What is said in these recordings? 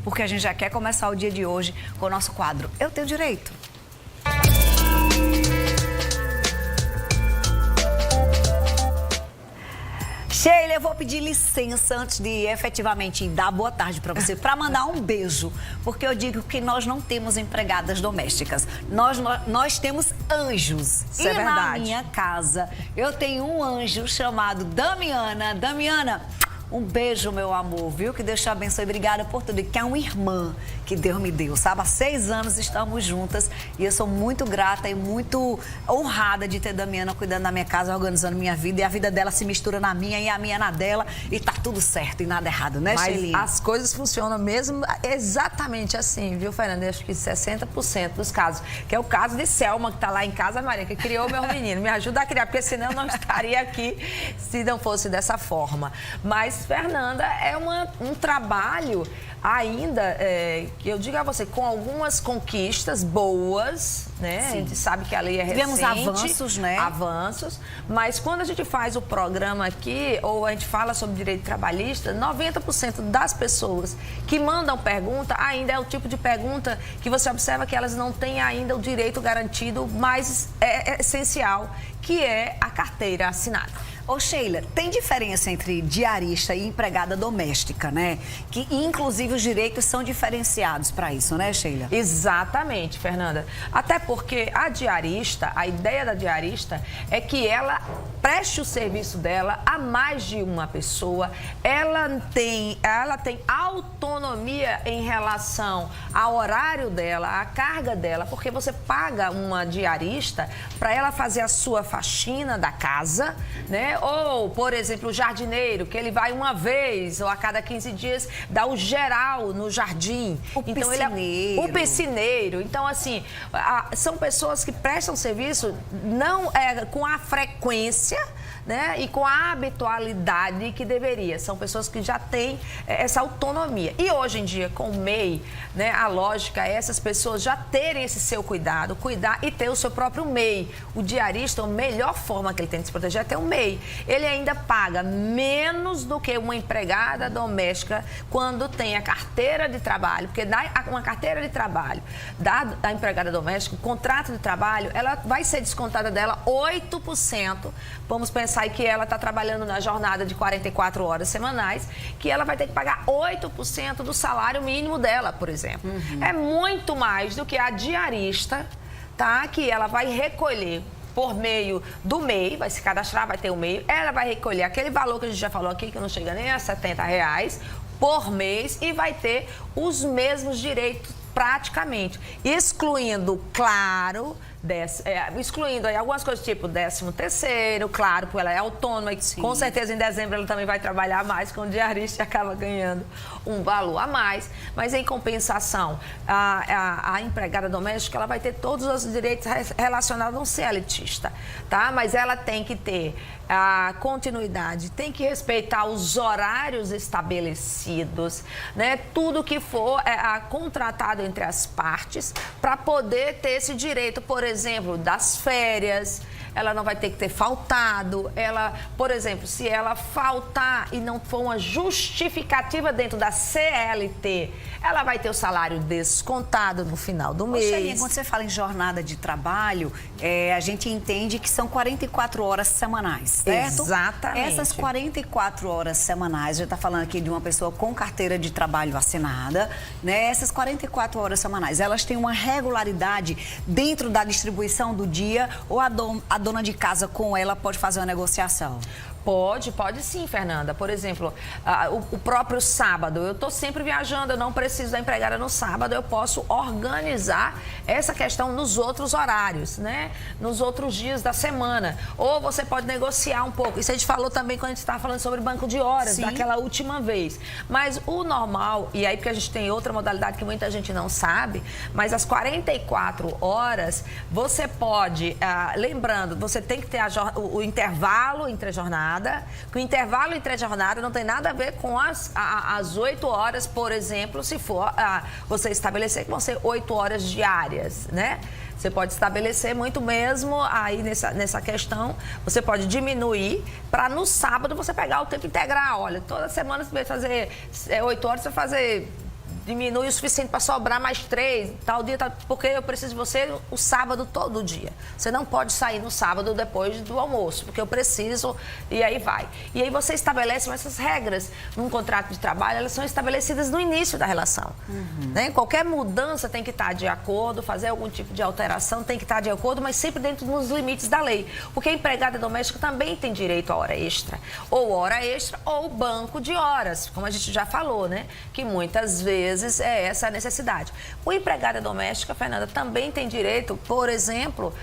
porque a gente já quer começar o dia de hoje com o nosso quadro Eu Tenho Direito. Sheila, eu vou pedir licença antes de efetivamente dar boa tarde para você, para mandar um beijo, porque eu digo que nós não temos empregadas domésticas, nós temos anjos. Isso é verdade. Na minha casa eu tenho um anjo chamado Damiana. Damiana, um beijo, meu amor, viu? Que Deus te abençoe. Obrigada por tudo. Que é uma irmã que Deus me deu, sabe? Há 6 anos estamos juntas e eu sou muito grata e muito honrada de ter Damiana cuidando da minha casa, organizando minha vida. E a vida dela se mistura na minha e a minha na dela. E tá tudo certo e nada errado, né, Sheilinha? Mas as coisas funcionam mesmo exatamente assim, viu, Fernanda? Acho que 60% dos casos. Que é o caso de Selma, que tá lá em casa, Maria, que criou meu menino. Me ajuda a criar, porque senão eu não estaria aqui se não fosse dessa forma. Mas Fernanda, é um trabalho ainda, que eu digo a você, com algumas conquistas boas, né? Sim. A gente sabe que a lei é recente. Tivemos avanços, né? Avanços, mas quando a gente faz o programa aqui, ou a gente fala sobre direito trabalhista, 90% das pessoas que mandam pergunta, ainda é o tipo de pergunta que você observa que elas não têm ainda o direito garantido mais essencial, que é a carteira assinada. Ô Sheila, tem diferença entre diarista e empregada doméstica, né? Que inclusive os direitos são diferenciados para isso, né, Sheila? Exatamente, Fernanda. Até porque a diarista, a ideia da diarista é que ela preste o serviço dela a mais de uma pessoa. Ela tem autonomia em relação ao horário dela, à carga dela, porque você paga uma diarista para ela fazer a sua faxina da casa, né? Ou, por exemplo, o jardineiro, que ele vai uma vez ou a cada 15 dias dar o geral no jardim. O piscineiro. O piscineiro. Então, assim, são pessoas que prestam serviço não com a frequência, né, e com a habitualidade que deveria. São pessoas que já têm essa autonomia. E hoje em dia, com o MEI, né, a lógica é essas pessoas já terem esse seu cuidar e ter o seu próprio MEI. O diarista, a melhor forma que ele tem de se proteger é ter um MEI. Ele ainda paga menos do que uma empregada doméstica quando tem a carteira de trabalho, porque uma carteira de trabalho da empregada doméstica, o contrato de trabalho, ela vai ser descontada dela 8%. Vamos pensar que ela está trabalhando na jornada de 44 horas semanais, que ela vai ter que pagar 8% do salário mínimo dela, por exemplo. É muito mais do que a diarista, tá? Que ela vai recolher por meio do MEI, vai se cadastrar, vai ter o MEI, ela vai recolher aquele valor que a gente já falou aqui, que não chega nem a R$70 por mês, e vai ter os mesmos direitos praticamente, excluindo, claro, excluindo aí algumas coisas tipo 13º, claro, porque ela é autônoma e com certeza em dezembro ela também vai trabalhar mais com o diarista e acaba ganhando um valor a mais, mas em compensação a empregada doméstica ela vai ter todos os direitos relacionados a um CLTista, tá? Mas ela tem que ter a continuidade, tem que respeitar os horários estabelecidos, né? Tudo que for contratado entre as partes para poder ter esse direito, por exemplo, das férias. Ela não vai ter que ter faltado. Ela, por exemplo, se ela faltar e não for uma justificativa dentro da CLT, ela vai ter o salário descontado no final do mês. Sheila, quando você fala em jornada de trabalho, a gente entende que são 44 horas semanais, certo? Exatamente. Essas 44 horas semanais, já está falando aqui de uma pessoa com carteira de trabalho assinada, né? Essas 44 horas semanais, elas têm uma regularidade dentro da distribuição do dia, ou a dona de casa com ela pode fazer uma negociação? Pode sim, Fernanda. Por exemplo, o próprio sábado, eu estou sempre viajando, eu não preciso da empregada no sábado, eu posso organizar essa questão nos outros horários, né? Nos outros dias da semana. Ou você pode negociar um pouco. Isso a gente falou também quando a gente estava falando sobre banco de horas, daquela última vez. Mas o normal, e aí porque a gente tem outra modalidade que muita gente não sabe, mas as 44 horas, você pode, lembrando, você tem que ter o intervalo entre a jornada, que o intervalo entre a jornada não tem nada a ver com as 8 horas, por exemplo, se for você estabelecer que vão ser 8 horas diárias, né? Você pode estabelecer muito mesmo aí nessa questão, você pode diminuir para no sábado você pegar o tempo integral. Olha, toda semana você vai fazer 8 horas, você vai fazer diminui o suficiente para sobrar mais 3, tal dia, porque eu preciso de você o sábado todo dia. Você não pode sair no sábado depois do almoço, porque eu preciso, e aí vai. E aí você estabelece essas regras num contrato de trabalho, elas são estabelecidas no início da relação. Né? Qualquer mudança tem que estar de acordo, fazer algum tipo de alteração tem que estar de acordo, mas sempre dentro dos limites da lei. Porque a empregada doméstica também tem direito a hora extra. Ou hora extra ou banco de horas, como a gente já falou, né? Que muitas vezes é essa a necessidade. O empregada doméstica, Fernanda, também tem direito, por exemplo,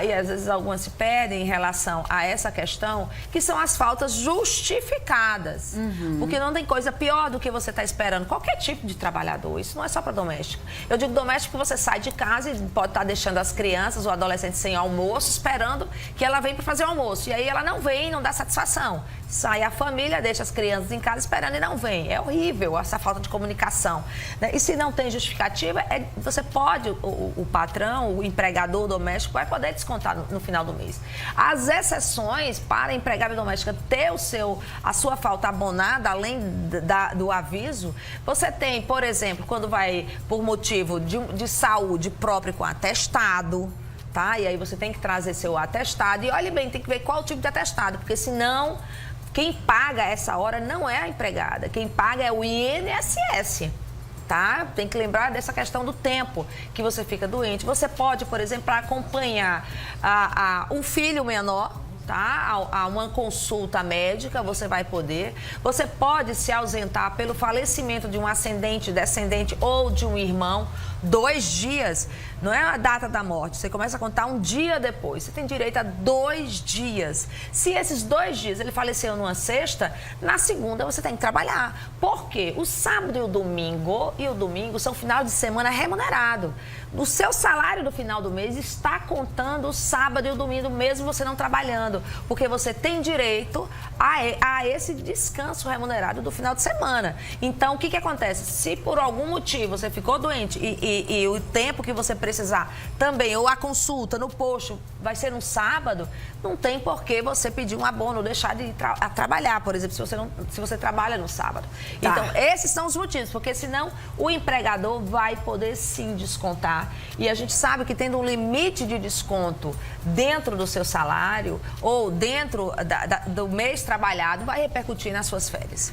e às vezes algumas se pedem em relação a essa questão, que são as faltas justificadas. Porque não tem coisa pior do que você estar esperando qualquer tipo de trabalhador. Isso não é só para doméstico. Eu digo doméstico porque você sai de casa e pode estar deixando as crianças ou adolescentes sem almoço, esperando que ela venha para fazer o almoço. E aí ela não vem, não dá satisfação. Sai a família, deixa as crianças em casa esperando e não vem. É horrível essa falta de comunicação. Né? E se não tem justificativa, você pode, o patrão, o empregador doméstico, vai poder descontar no final do mês. As exceções para a empregada doméstica ter a sua falta abonada, além do aviso, você tem, por exemplo, quando vai por motivo de saúde próprio com atestado, tá? E aí você tem que trazer seu atestado. E olhe bem, tem que ver qual tipo de atestado, porque senão quem paga essa hora não é a empregada. Quem paga é o INSS, tá? Tem que lembrar dessa questão do tempo que você fica doente. Você pode, por exemplo, acompanhar um filho menor, tá? A uma consulta médica, você vai poder. Você pode se ausentar pelo falecimento de um ascendente, descendente ou de um irmão, 2 dias. Não é a data da morte, você começa a contar um dia depois. Você tem direito a 2 dias. Se esses 2 dias ele faleceu numa sexta, na segunda você tem que trabalhar. Por quê? O sábado e o domingo são final de semana remunerado. O seu salário do final do mês está contando o sábado e o domingo, mesmo você não trabalhando, porque você tem direito a esse descanso remunerado do final de semana. Então, o que acontece? Se por algum motivo você ficou doente e o tempo que você precisar também, ou a consulta no posto, vai ser no sábado, não tem por que você pedir um abono, deixar de ir trabalhar, por exemplo, se você trabalha no sábado. Tá. Então, esses são os motivos, porque senão o empregador vai poder sim descontar. E a gente sabe que tendo um limite de desconto dentro do seu salário ou dentro do mês trabalhado, vai repercutir nas suas férias.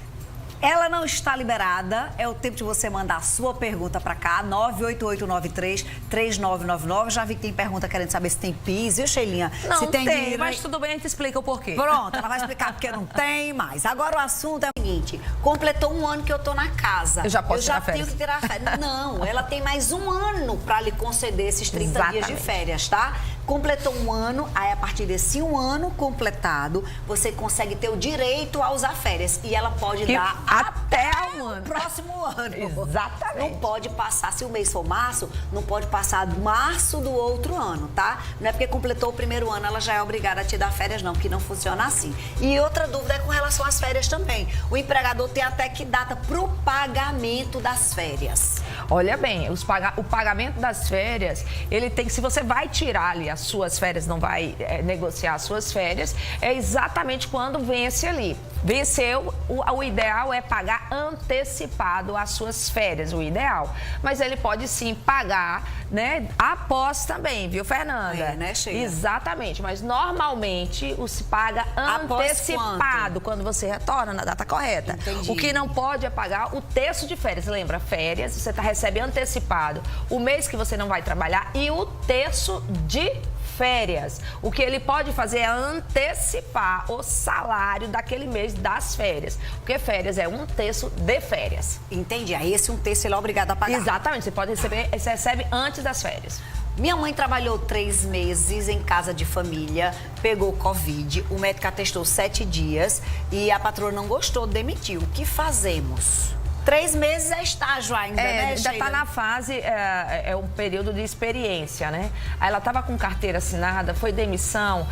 Ela não está liberada, é o tempo de você mandar a sua pergunta para cá, 98893-3999. Já vi que tem pergunta querendo saber se tem PIS, viu, Sheilinha? Não se tem dinheiro, mas tudo bem, a gente explica o porquê. Pronto, ela vai explicar porque não tem mais. Agora o assunto é o seguinte, completou 1 ano que eu tô na casa. Eu já posso tirar tenho que tirar férias. Não, ela tem mais 1 ano para lhe conceder esses 30 dias de férias, tá? Completou 1 ano, aí a partir desse 1 ano completado, você consegue ter o direito a usar férias. E ela pode dar até um ano. Próximo ano. Exatamente. Não pode passar, se o mês for março, não pode passar março do outro ano, tá? Não é porque completou o 1º ano, ela já é obrigada a te dar férias, não, porque não funciona assim. E outra dúvida é com relação às férias também. O empregador tem até que data pro pagamento das férias? Olha bem, o pagamento das férias, ele tem que, se você vai tirar ali as suas férias, não vai negociar as suas férias, é exatamente quando vence ali. Venceu, o ideal é pagar antecipado as suas férias, o ideal. Mas ele pode sim pagar, né, após também, viu, Fernanda? Né, Sheila? Exatamente, mas normalmente se paga antecipado, quando você retorna na data correta. Entendi. O que não pode é pagar o terço de férias. Lembra, férias, você recebe antecipado o mês que você não vai trabalhar e o terço de férias. O que ele pode fazer é antecipar o salário daquele mês das férias. Porque férias é 1/3 de férias. Entendi. Aí esse 1/3 ele é obrigado a pagar. Exatamente. Você pode receber, você recebe antes das férias. Minha mãe trabalhou 3 meses em casa de família, pegou Covid, o médico atestou 7 dias e a patroa não gostou, demitiu. O que fazemos? 3 meses é estágio ainda, né, ainda está na fase, é um período de experiência, né? Aí ela estava com carteira assinada, foi demissão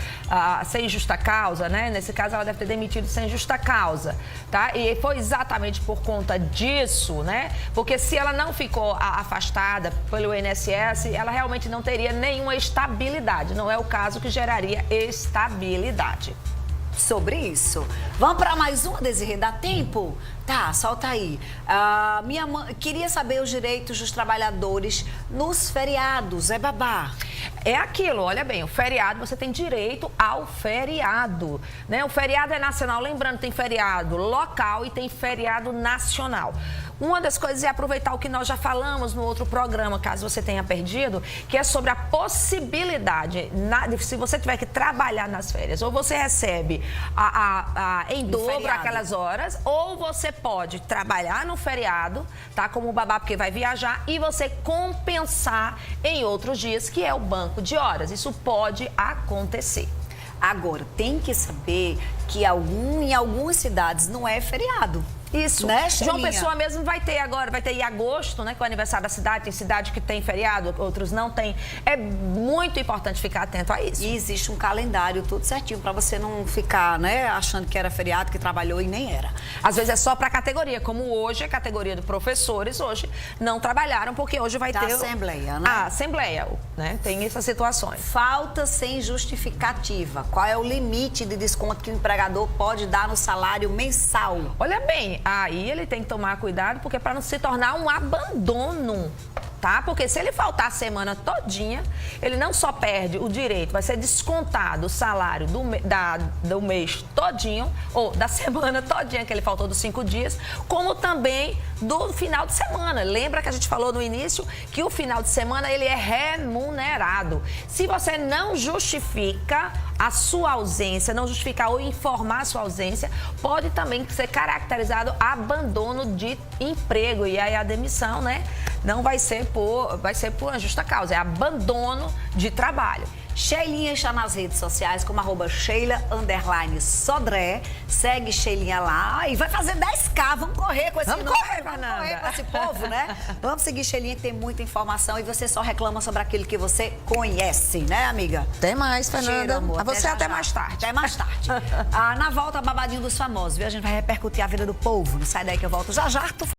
sem justa causa, né? Nesse caso, ela deve ter demitido sem justa causa, tá? E foi exatamente por conta disso, né? Porque se ela não ficou afastada pelo INSS, ela realmente não teria nenhuma estabilidade. Não é o caso que geraria estabilidade. Sobre isso. Vamos para mais uma, Desirê? Dá tempo? Tá, solta aí. Minha mãe queria saber os direitos dos trabalhadores nos feriados. É babá. É aquilo, olha bem, o feriado, você tem direito ao feriado, né? O feriado é nacional, lembrando, tem feriado local e tem feriado nacional. Uma das coisas é aproveitar o que nós já falamos no outro programa, caso você tenha perdido, que é sobre a possibilidade, se você tiver que trabalhar nas férias, ou você recebe em dobro aquelas horas, ou você pode trabalhar no feriado, tá? Como babá, porque vai viajar, e você compensar em outros dias, que é o banco de horas. Isso pode acontecer. Agora, tem que saber que em algumas cidades não é feriado. Isso, né, João Pessoa mesmo vai ter agora, vai ter em agosto, né, que é o aniversário da cidade, tem cidade que tem feriado, outros não tem. É muito importante ficar atento a isso. E existe um calendário tudo certinho para você não ficar, né, achando que era feriado, que trabalhou e nem era. Às vezes é só para categoria, como hoje, a categoria de professores hoje não trabalharam, porque hoje vai ter... Assembleia, né? A Assembleia, né, tem essas situações. Falta sem justificativa. Qual é o limite de desconto que o empregador pode dar no salário mensal? Olha bem, aí ele tem que tomar cuidado, porque para não se tornar um abandono, tá? Porque se ele faltar a semana todinha, ele não só perde o direito, vai ser descontado o salário do mês todinho, ou da semana todinha que ele faltou dos 5 dias, como também do final de semana. Lembra que a gente falou no início que o final de semana ele é remunerado. Se você não justifica a sua ausência, não justificar ou informar a sua ausência, pode também ser caracterizado abandono de emprego. E aí a demissão, né, não vai ser por uma justa causa, é abandono de trabalho. Sheilinha está nas redes sociais como @Sheila_Sodré. Segue Sheilinha lá. E vai fazer 10K. Vamos correr com esse Vamos correr, Fernanda. Vamos correr com esse povo, né? Vamos seguir Sheilinha, que tem muita informação. E você só reclama sobre aquilo que você conhece, né, amiga? Até mais, Fernanda. Cheiro, amor. A você até já. mais tarde. Até mais tarde. Na volta, babadinho dos famosos, viu? A gente vai repercutir a vida do povo. Não sai daí que eu volto já já.